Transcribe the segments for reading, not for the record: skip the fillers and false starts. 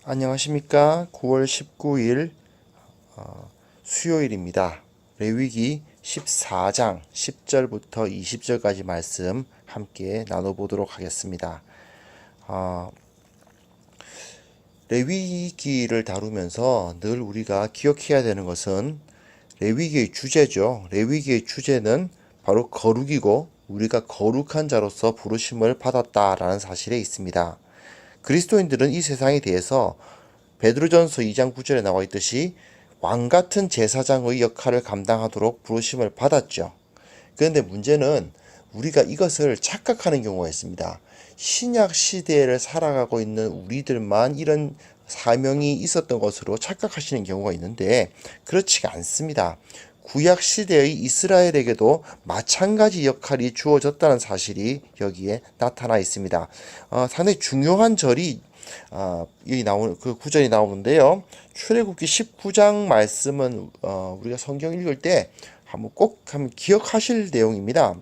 안녕하십니까. 9월 19일 수요일입니다. 레위기 14장 10절부터 20절까지 말씀 함께 나눠보도록 하겠습니다. 레위기를 다루면서 늘 우리가 기억해야 되는 것은 레위기의 주제죠. 레위기의 주제는 바로 거룩이고 우리가 거룩한 자로서 부르심을 받았다라는 사실에 있습니다. 그리스도인들은 이 세상에 대해서 베드로전서 2장 9절에 나와 있듯이 왕같은 제사장의 역할을 감당하도록 부르심을 받았죠. 그런데 문제는 우리가 이것을 착각하는 경우가 있습니다. 신약 시대를 살아가고 있는 우리들만 이런 사명이 있었던 것으로 착각하시는 경우가 있는데 그렇지가 않습니다. 구약 시대의 이스라엘에게도 마찬가지 역할이 주어졌다는 사실이 여기에 나타나 있습니다. 상당히 중요한 절이 여기 나오는 그 구절이 나오는데요. 출애굽기 19장 말씀은 우리가 성경 읽을 때 꼭 기억하실 내용입니다.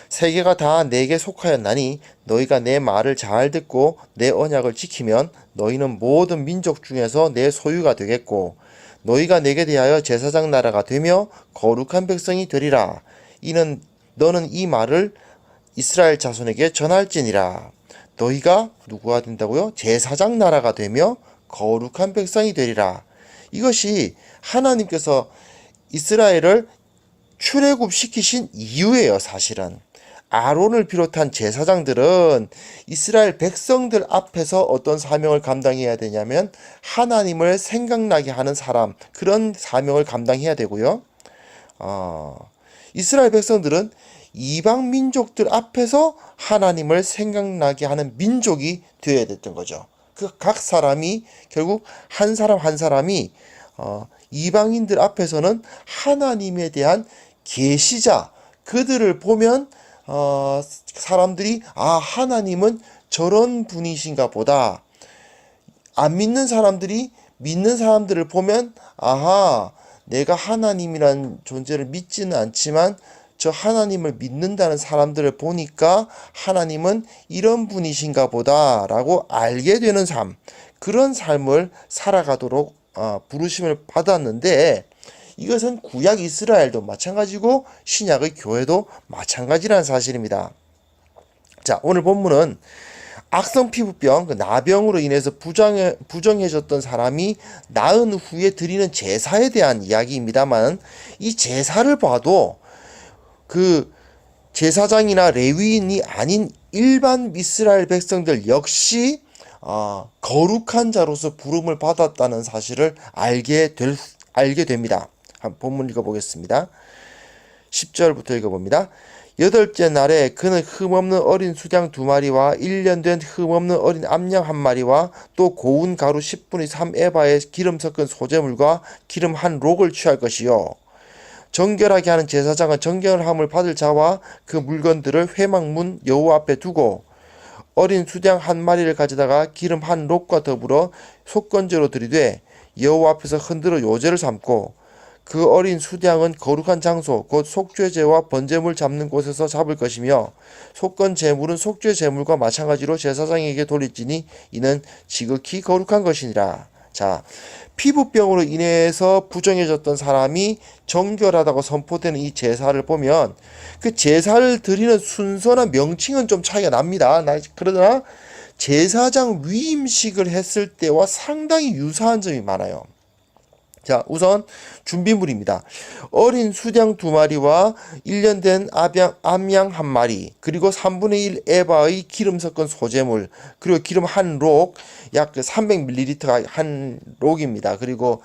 세계가 다 내게 속하였나니 너희가 내 말을 잘 듣고 내 언약을 지키면 너희는 모든 민족 중에서 내 소유가 되겠고 너희가 내게 대하여 제사장 나라가 되며 거룩한 백성이 되리라. 이는 너는 이 말을 이스라엘 자손에게 전할지니라. 너희가 누구가 된다고요? 제사장 나라가 되며 거룩한 백성이 되리라. 이것이 하나님께서 이스라엘을 출애굽시키신 이유예요. 사실은 아론을 비롯한 제사장들은 이스라엘 백성들 앞에서 어떤 사명을 감당해야 되냐면 하나님을 생각나게 하는 사람, 그런 사명을 감당해야 되고요. 이스라엘 백성들은 이방 민족들 앞에서 하나님을 생각나게 하는 민족이 되어야 됐던 거죠. 그 각 사람이 결국 한 사람 한 사람이 이방인들 앞에서는 하나님에 대한 계시자, 그들을 보면 사람들이 하나님은 저런 분이신가 보다. 안 믿는 사람들이 믿는 사람들을 보면 내가 하나님이란 존재를 믿지는 않지만 저 하나님을 믿는다는 사람들을 보니까 하나님은 이런 분이신가 보다 라고 알게 되는 삶, 그런 삶을 살아가도록 부르심을 받았는데 이것은 구약 이스라엘도 마찬가지고 신약의 교회도 마찬가지라는 사실입니다. 자, 오늘 본문은 악성 피부병, 나병으로 인해서 부정해졌던 사람이 나은 후에 드리는 제사에 대한 이야기입니다만 이 제사를 봐도 그 제사장이나 레위인이 아닌 일반 이스라엘 백성들 역시 거룩한 자로서 부름을 받았다는 사실을 알게 됩니다. 본문 읽어보겠습니다. 10절부터 읽어봅니다. 여덟째 날에 그는 흠없는 어린 수양 2마리와 1년 된 흠없는 어린 암양 1마리와 또 고운 가루 10분의 3에바에 기름 섞은 소재물과 기름 1록을 취할 것이요. 정결하게 하는 제사장은 정결함을 받을 자와 그 물건들을 회막문 여호와 앞에 두고 어린 수양 1마리를 가져다가 기름 1록과 더불어 속건제로 드리되 여호와 앞에서 흔들어 요제를 삼고 그 어린 수양은 거룩한 장소 곧 속죄제와 번제물 잡는 곳에서 잡을 것이며 속건 제물은 속죄 제물과 마찬가지로 제사장에게 돌릴지니 이는 지극히 거룩한 것이니라. 자, 피부병으로 인해서 부정해졌던 사람이 정결하다고 선포되는 이 제사를 보면 그 제사를 드리는 순서나 명칭은 좀 차이가 납니다. 그러나 제사장 위임식을 했을 때와 상당히 유사한 점이 많아요. 자, 우선 준비물입니다. 어린 수양 2마리와 1년 된 암양 1마리, 그리고 3분의 1 에바의 기름 섞은 소재물, 그리고 기름 1록, 약 300ml가 1록입니다. 그리고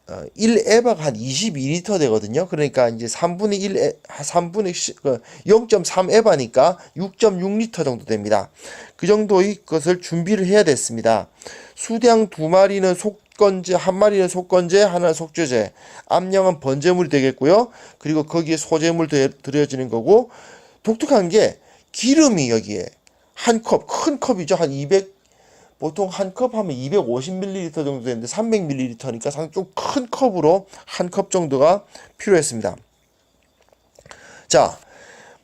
1에바가 한 22리터 되거든요. 그러니까 이제 0.3에바니까 6.6리터 정도 됩니다. 그 정도의 것을 준비를 해야 됐습니다. 수양 2마리는 속건제, 1마리는 속건제, 하나는 속죄제, 암양은 번제물이 되겠고요. 그리고 거기에 소제물 들여지는 거고, 독특한 게 기름이 여기에 한 컵, 큰 컵이죠. 보통 한 컵 하면 250ml 정도 되는데 300ml니까 상당히 좀 큰 컵으로 한 컵 정도가 필요했습니다. 자,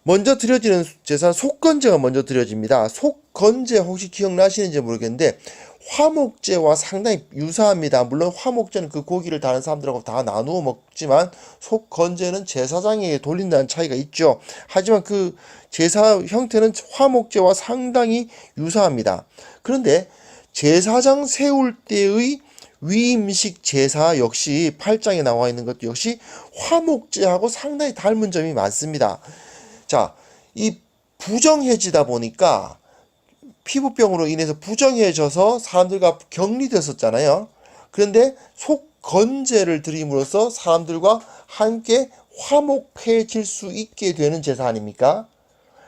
먼저 드려지는 제사는 속건제가 먼저 드려집니다. 속건제 혹시 기억나시는지 모르겠는데 화목제와 상당히 유사합니다. 물론 화목제는 그 고기를 다른 사람들하고 다 나누어 먹지만 속건제는 제사장에게 돌린다는 차이가 있죠. 하지만 그 제사 형태는 화목제와 상당히 유사합니다. 그런데 제사장 세울 때의 위임식 제사 역시 8장에 나와 있는 것도 역시 화목제하고 상당히 닮은 점이 많습니다. 자, 이 부정해지다 보니까 피부병으로 인해서 부정해져서 사람들과 격리됐었잖아요. 그런데 속건제를 드림으로써 사람들과 함께 화목해질 수 있게 되는 제사 아닙니까?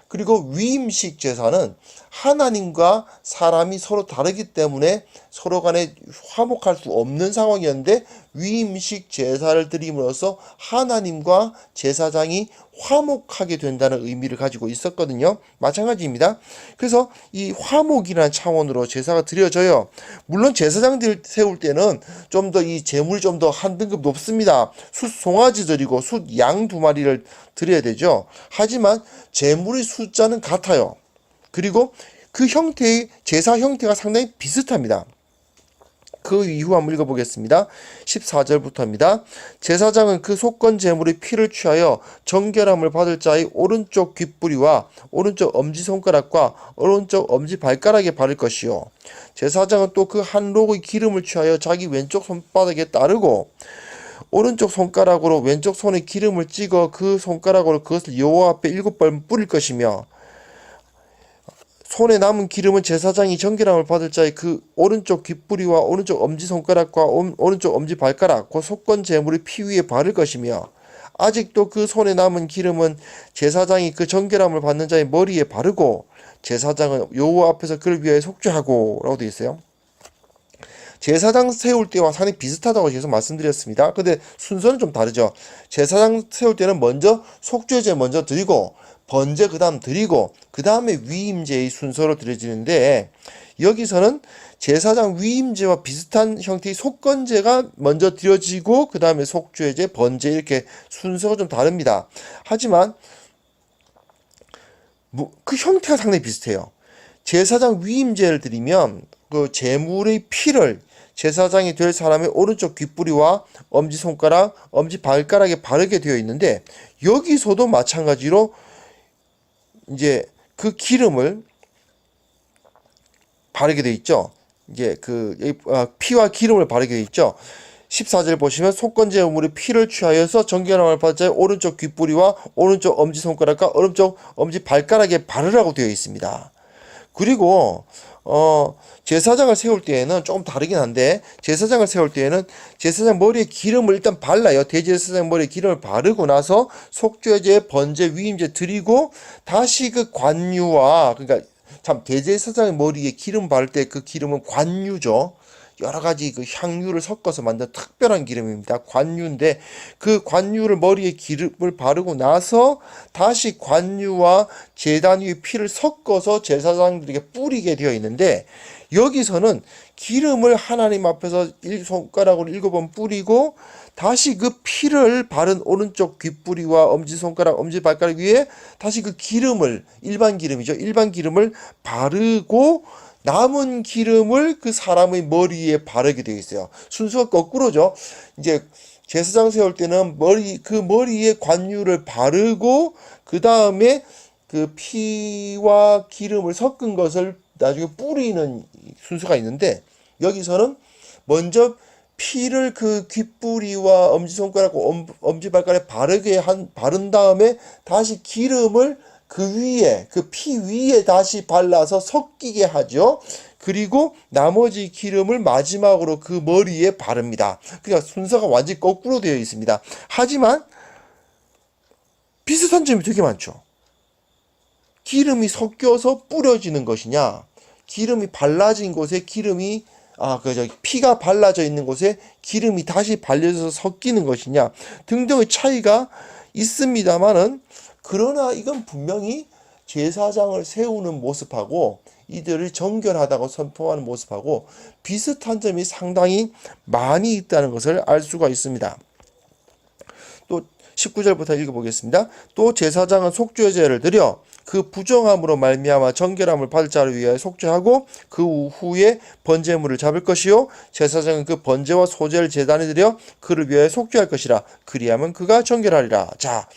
그리고 위임식 제사는 하나님과 사람이 서로 다르기 때문에 서로 간에 화목할 수 없는 상황이었는데 위임식 제사를 드림으로써 하나님과 제사장이 화목하게 된다는 의미를 가지고 있었거든요. 마찬가지입니다. 그래서 이 화목이라는 차원으로 제사가 드려져요. 물론 제사장들 세울 때는 좀 더 이 제물이 좀 더 한 등급 높습니다. 숫 송아지 드리고 숫 양 2마리를 드려야 되죠. 하지만 제물의 숫자는 같아요. 그리고 그 형태의 제사 형태가 상당히 비슷합니다. 그 이후 한번 읽어보겠습니다. 14절부터입니다. 제사장은 그 속건 제물의 피를 취하여 정결함을 받을 자의 오른쪽 귓뿌리와 오른쪽 엄지손가락과 오른쪽 엄지발가락에 바를 것이요. 제사장은 또 그 한 록의 기름을 취하여 자기 왼쪽 손바닥에 따르고 오른쪽 손가락으로 왼쪽 손에 기름을 찍어 그 손가락으로 그것을 여호와 앞에 7번 뿌릴 것이며 손에 남은 기름은 제사장이 정결함을 받을 자의 그 오른쪽 귓뿌리와 오른쪽 엄지손가락과 오른쪽 엄지발가락 그 속건 제물의 피 위에 바를 것이며 아직도 그 손에 남은 기름은 제사장이 그 정결함을 받는 자의 머리에 바르고 제사장은 여호와 앞에서 그를 위하여 속죄하고 라고 되어 있어요. 제사장 세울 때와 상당히 비슷하다고 계속 말씀드렸습니다. 근데 순서는 좀 다르죠. 제사장 세울 때는 먼저 속죄제 먼저 드리고 번제 그 다음 드리고 그 다음에 위임제의 순서로 드려지는데 여기서는 제사장 위임제와 비슷한 형태의 속건제가 먼저 드려지고 그 다음에 속죄제, 번제 이렇게 순서가 좀 다릅니다. 하지만 그 형태가 상당히 비슷해요. 제사장 위임제를 드리면 그 제물의 피를 제사장이 될 사람의 오른쪽 귓뿌리와 엄지손가락, 엄지발가락에 바르게 되어 있는데 여기서도 마찬가지로 이제 그 기름을 바르게 되어 있죠. 이제 피와 기름을 바르게 되어 있죠. 14절 보시면 속건 제물의 피를 취하여서 정결함을 받을 자의 오른쪽 귓뿌리와 오른쪽 엄지손가락과 오른쪽 엄지발가락에 바르라고 되어 있습니다. 그리고 제사장을 세울 때에는 조금 다르긴 한데 제사장을 세울 때에는 제사장 머리에 기름을 일단 발라요. 대제사장 머리에 기름을 바르고 나서 속죄제, 번제, 위임제 드리고 다시 그 관유와 그러니까 참 대제사장의 머리에 기름 바를 때 그 기름은 관유죠. 여러 가지 그 향유를 섞어서 만든 특별한 기름입니다. 관유인데 그 관유를 머리에 기름을 바르고 나서 다시 관유와 제단 위에 피를 섞어서 제사장들에게 뿌리게 되어 있는데 여기서는 기름을 하나님 앞에서 손가락으로 7번 뿌리고 다시 그 피를 바른 오른쪽 귓뿌리와 엄지손가락, 엄지발가락 위에 다시 그 기름을 일반 기름이죠. 일반 기름을 바르고 남은 기름을 그 사람의 머리에 바르게 되어 있어요. 순서가 거꾸로죠. 이제 제사장 세울 때는 그 머리에 관유를 바르고 그 다음에 그 피와 기름을 섞은 것을 나중에 뿌리는 순서가 있는데 여기서는 먼저 피를 그 귓뿌리와 엄지손가락과 엄지발가락에 바른 다음에 다시 기름을 그 위에 그 피 위에 다시 발라서 섞이게 하죠. 그리고 나머지 기름을 마지막으로 그 머리에 바릅니다. 그러니까 순서가 완전히 거꾸로 되어 있습니다. 하지만 비슷한 점이 되게 많죠. 기름이 섞여서 뿌려지는 것이냐, 기름이 발라진 곳에 피가 발라져 있는 곳에 기름이 다시 발려져서 섞이는 것이냐 등등의 차이가 있습니다만은 그러나 이건 분명히 제사장을 세우는 모습하고 이들을 정결하다고 선포하는 모습하고 비슷한 점이 상당히 많이 있다는 것을 알 수가 있습니다. 또 19절부터 읽어보겠습니다. 또 제사장은 속죄제를 드려 그 부정함으로 말미암아 정결함을 받을 자를 위하여 속죄하고 그 후에 번제물을 잡을 것이요 제사장은 그 번제와 소제를 제단에 드려 그를 위하여 속죄할 것이라. 그리하면 그가 정결하리라. 자,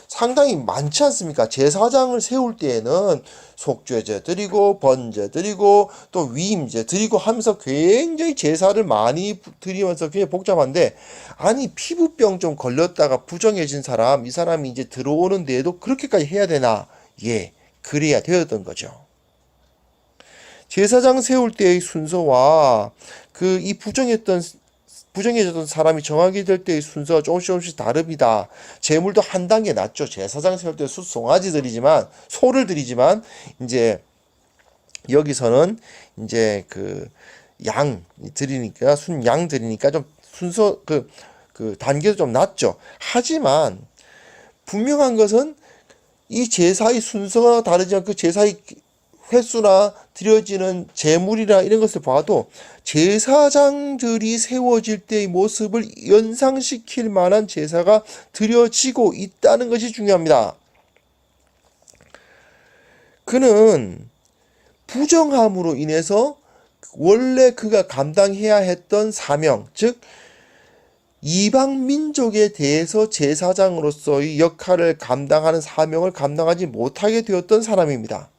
상당히 많지 않습니까? 제사장을 세울 때에는 속죄제 드리고 번제 드리고 또 위임제 드리고 하면서 굉장히 제사를 많이 드리면서 굉장히 복잡한데, 아니 피부병 좀 걸렸다가 부정해진 사람, 이 사람이 이제 들어오는 데에도 그렇게까지 해야 되나? 예, 그래야 되었던 거죠. 제사장 세울 때의 순서와 그 이 부정해졌던 사람이 정하게 될 때의 순서가 조금씩 다릅니다. 제물도 한 단계 낮죠. 제사장 세울 때 송아지 드리지만, 소를 드리지만, 이제 여기서는 이제 그 양 드리니까, 순양 드리니까 좀 순서 그 단계도 좀 낮죠. 하지만 분명한 것은 이 제사의 순서가 다르지만 그 제사의 횟수나 드려지는 제물이나 이런 것을 봐도 제사장들이 세워질 때의 모습을 연상시킬 만한 제사가 드려지고 있다는 것이 중요합니다. 그는 부정함으로 인해서 원래 그가 감당해야 했던 사명, 즉 이방 민족에 대해서 제사장으로서의 역할을 감당하는 사명을 감당하지 못하게 되었던 사람입니다.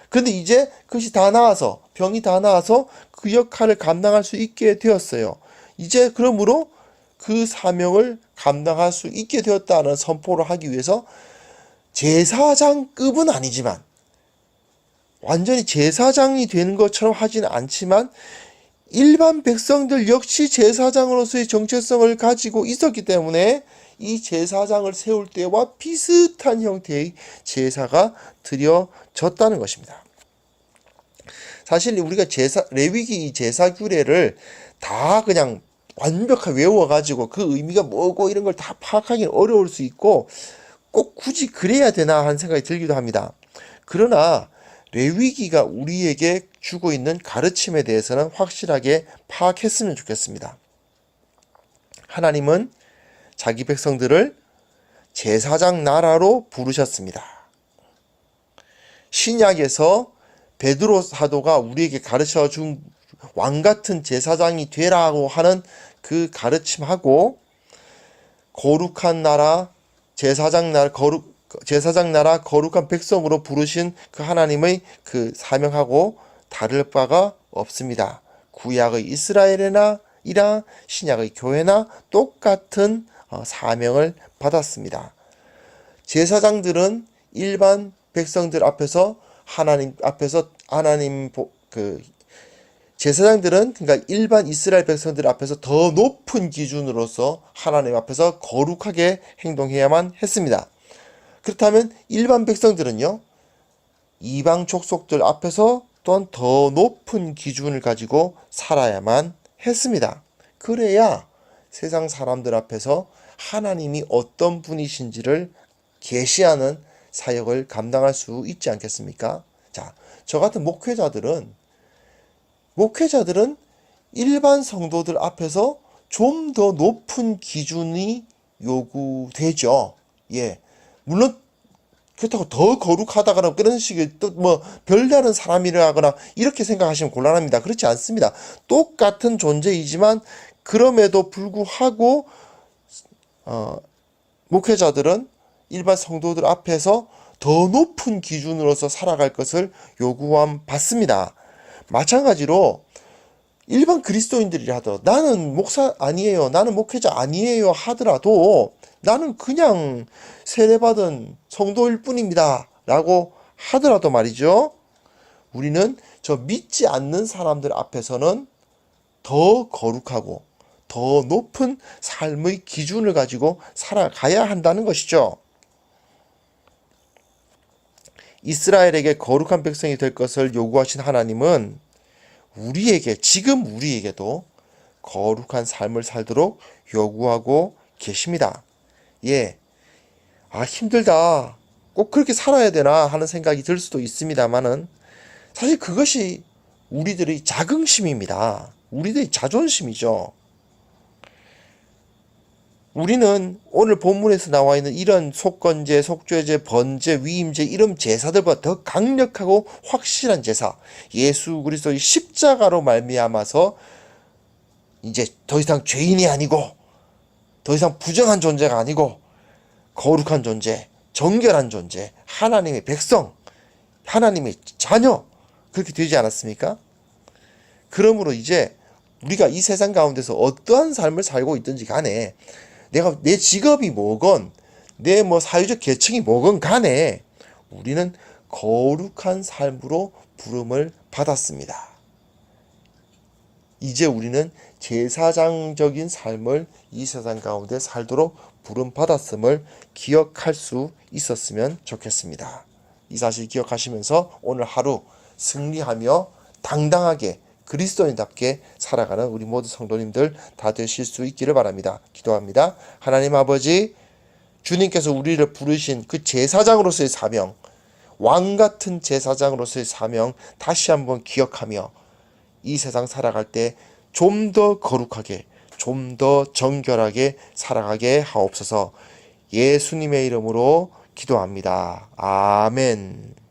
근데 이제 그것이 다 나아서, 병이 다 나아서 그 역할을 감당할 수 있게 되었어요. 이제 그러므로 그 사명을 감당할 수 있게 되었다는 선포를 하기 위해서 제사장급은 아니지만, 완전히 제사장이 되는 것처럼 하지는 않지만 일반 백성들 역시 제사장으로서의 정체성을 가지고 있었기 때문에 이 제사장을 세울 때와 비슷한 형태의 제사가 드려졌다는 것입니다. 사실 우리가 레위기 제사 규례를 다 그냥 완벽하게 외워가지고 그 의미가 뭐고 이런 걸 다 파악하기는 어려울 수 있고, 꼭 굳이 그래야 되나 하는 생각이 들기도 합니다. 그러나 레위기가 우리에게 주고 있는 가르침에 대해서는 확실하게 파악했으면 좋겠습니다. 하나님은 자기 백성들을 제사장 나라로 부르셨습니다. 신약에서 베드로 사도가 우리에게 가르쳐 준 왕 같은 제사장이 되라고 하는 그 가르침하고, 거룩한 나라, 제사장 나라 거룩한 백성으로 부르신 그 하나님의 그 사명하고 다를 바가 없습니다. 구약의 이스라엘이나 신약의 교회나 똑같은 사명을 받았습니다. 제사장들은 일반 백성들 앞에서 제사장들은 그러니까 일반 이스라엘 백성들 앞에서 더 높은 기준으로서 하나님 앞에서 거룩하게 행동해야만 했습니다. 그렇다면 일반 백성들은요, 이방 족속들 앞에서 또한 더 높은 기준을 가지고 살아야만 했습니다. 그래야 세상 사람들 앞에서 하나님이 어떤 분이신지를 계시하는 사역을 감당할 수 있지 않겠습니까? 자, 저 같은 목회자들은 일반 성도들 앞에서 좀 더 높은 기준이 요구되죠. 예. 물론 그렇다고 더 거룩하다거나 그런 식의 또 뭐 별다른 사람이라거나 이렇게 생각하시면 곤란합니다. 그렇지 않습니다. 똑같은 존재이지만 그럼에도 불구하고 목회자들은 일반 성도들 앞에서 더 높은 기준으로서 살아갈 것을 요구함 받습니다. 마찬가지로 일반 그리스도인들이라 하더라도, 나는 목사 아니에요, 나는 목회자 아니에요 하더라도 나는 그냥 세례받은 성도일 뿐입니다 라고 하더라도 말이죠, 우리는 저 믿지 않는 사람들 앞에서는 더 거룩하고 더 높은 삶의 기준을 가지고 살아가야 한다는 것이죠. 이스라엘에게 거룩한 백성이 될 것을 요구하신 하나님은 지금 우리에게도 거룩한 삶을 살도록 요구하고 계십니다. 예. 힘들다, 꼭 그렇게 살아야 되나 하는 생각이 들 수도 있습니다만은, 사실 그것이 우리들의 자긍심입니다. 우리들의 자존심이죠. 우리는 오늘 본문에서 나와 있는 이런 속건제, 속죄제, 번제, 위임제 이런 제사들보다 더 강력하고 확실한 제사, 예수 그리스도의 십자가로 말미암아서 이제 더 이상 죄인이 아니고 더 이상 부정한 존재가 아니고 거룩한 존재, 정결한 존재, 하나님의 백성, 하나님의 자녀, 그렇게 되지 않았습니까? 그러므로 이제 우리가 이 세상 가운데서 어떠한 삶을 살고 있든지 간에 내가 내 직업이 뭐건 내 뭐 사회적 계층이 뭐건 간에 우리는 거룩한 삶으로 부름을 받았습니다. 이제 우리는 제사장적인 삶을 이 세상 가운데 살도록 부름 받았음을 기억할 수 있었으면 좋겠습니다. 이 사실 기억하시면서 오늘 하루 승리하며 당당하게 그리스도인답게 살아가는 우리 모두 성도님들 다 되실 수 있기를 바랍니다. 기도합니다. 하나님 아버지, 주님께서 우리를 부르신 그 제사장으로서의 사명, 왕같은 제사장으로서의 사명 다시 한번 기억하며 이 세상 살아갈 때 좀 더 거룩하게, 좀 더 정결하게 살아가게 하옵소서. 예수님의 이름으로 기도합니다. 아멘.